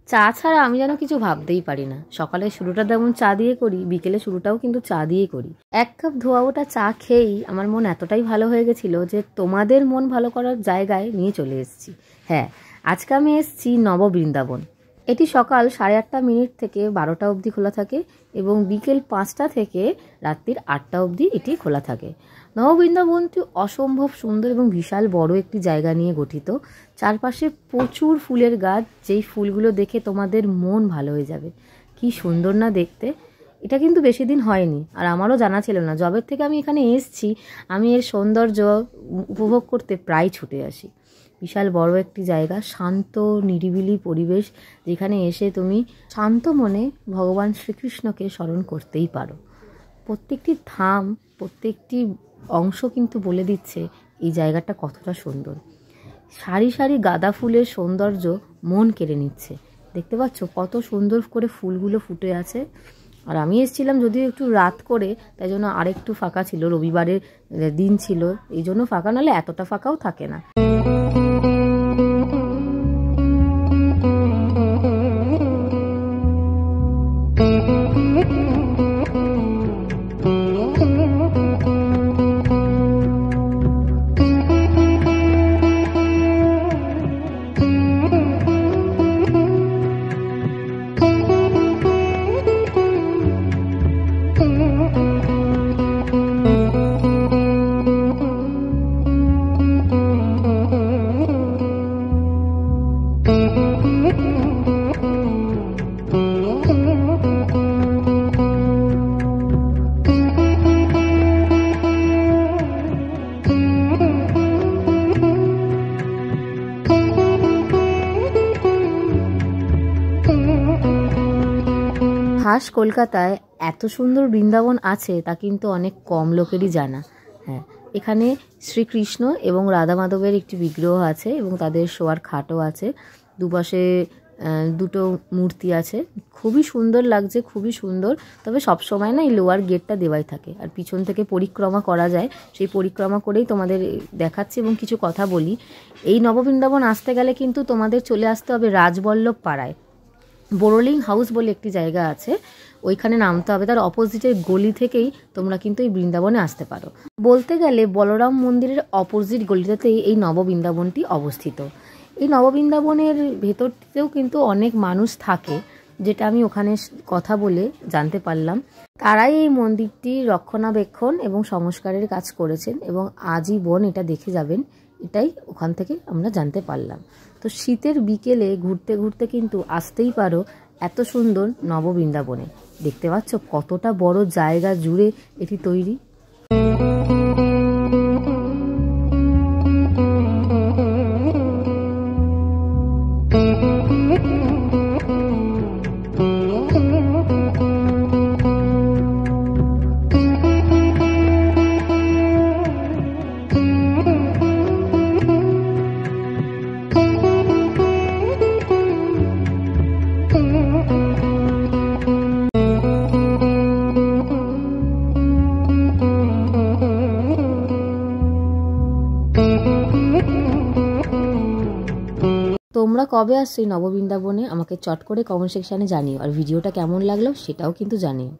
চা ছাড়া আমি যেন কিছু ভাবতেই পারি না। সকালে শুরুটা যেমন চা দিয়ে করি, বিকেলে শুরুটাও কিন্তু চা দিয়েই করি। 1 কাপ ধোয়া ওটা চা খেয়েই আমার মন এতটাই ভালো হয়ে গেছিল যে তোমাদের মন ভালো করার জায়গায় নিয়ে চলে এসেছি। হ্যাঁ, আজকে আমি এসেছি নববৃন্দাবন। এটি সকাল 8:30 থেকে 12টা অবধি খোলা থাকে এবং বিকেল 5টা থেকে রাত্রির 8টা অবধি এটি খোলা থাকে। নববৃন্দাবনটি অসম্ভব সুন্দর এবং বিশাল বড় একটি জায়গা নিয়ে গঠিত। চারপাশে প্রচুর ফুলের গাছ, যেই ফুলগুলো দেখে তোমাদের মন ভালো হয়ে যাবে। কি সুন্দর না দেখতে। এটা কিন্তু বেশি দিন হয়নি, আর আমারও জানা ছিল না। যবের থেকে আমি এখানে এসেছি, আমি এর সৌন্দর্য উপভোগ করতে প্রায় ছুটে আসি। বিশাল বড় একটি জায়গা, শান্ত নিরিবিলি পরিবেশ, যেখানে এসে তুমি শান্ত মনে ভগবান শ্রীকৃষ্ণকে স্মরণ করতেই পারো। প্রত্যেকটি ধাম, প্রত্যেকটি অংশ কিন্তু বলে দিচ্ছে এই জায়গাটা কতটা সুন্দর। সারি সারি গাঁদা ফুলের সৌন্দর্য মন কেড়ে নিচ্ছে। দেখতে পাচ্ছ কত সুন্দর করে ফুলগুলো ফুটে আছে। আর আমি এসেছিলাম যদিও একটু রাত করে, তাই জন্য আরেকটু ফাঁকা ছিল, রবিবারের দিন ছিল, এই জন্য ফাঁকা, নাহলে এতটা ফাঁকাও থাকে না। খাস কলকাতায় এত সুন্দর বৃন্দাবন আছে তা কিন্তু অনেক কম লোকেরই জানা। হ্যাঁ, এখানে শ্রীকৃষ্ণ এবং রাধা মাধবের একটি বিগ্রহ আছে এবং তাদের শোয়ার খাটও আছে। দুপাশে দুটো মূর্তি আছে, খুবই সুন্দর লাগছে, খুবই সুন্দর। তবে সব সময় না এই লোয়ার গেটটা দেওয়াই থাকে, আর পিছন থেকে পরিক্রমা করা যায়। সেই পরিক্রমা করেই তোমাদের দেখাচ্ছি এবং কিছু কথা বলি। এই নববৃন্দাবন আসতে গেলে কিন্তু তোমাদের চলে আসতে হবে রাজবল্লভ পাড়ায়। বোরোলিং হাউস বলে একটি জায়গা আছে, ওইখানে নামতে হবে। তার অপোজিটের গলি থেকেই তোমরা কিন্তু এই বৃন্দাবনে আসতে পারো। বলতে গেলে বলরাম মন্দিরের অপোজিট গলিটাতেই এই নববৃন্দাবনটি অবস্থিত। এই নববৃন্দাবনের ভেতরটিতেও কিন্তু অনেক মানুষ থাকে, যেটা আমি ওখানে কথা বলে জানতে পারলাম। তারাই এই মন্দিরটি রক্ষণাবেক্ষণ এবং সংস্কারের কাজ করেছেন এবং আজীবন এটা দেখে যাবেন, এটাই ওখান থেকে আমরা জানতে পারলাম। তো শীতের বিকেলে ঘুরতে ঘুরতে কিন্তু আসতেই পারো এত সুন্দর নববৃন্দাবনে। দেখতে পাচ্ছ কতটা বড় জায়গা জুড়ে এটি তৈরি। তোমরা কবে আসছো এই নববৃন্দাবনে আমাকে চট করে কমেন্ট সেকশানে জানিও, আর ভিডিওটা কেমন লাগলো সেটাও কিন্তু জানিও।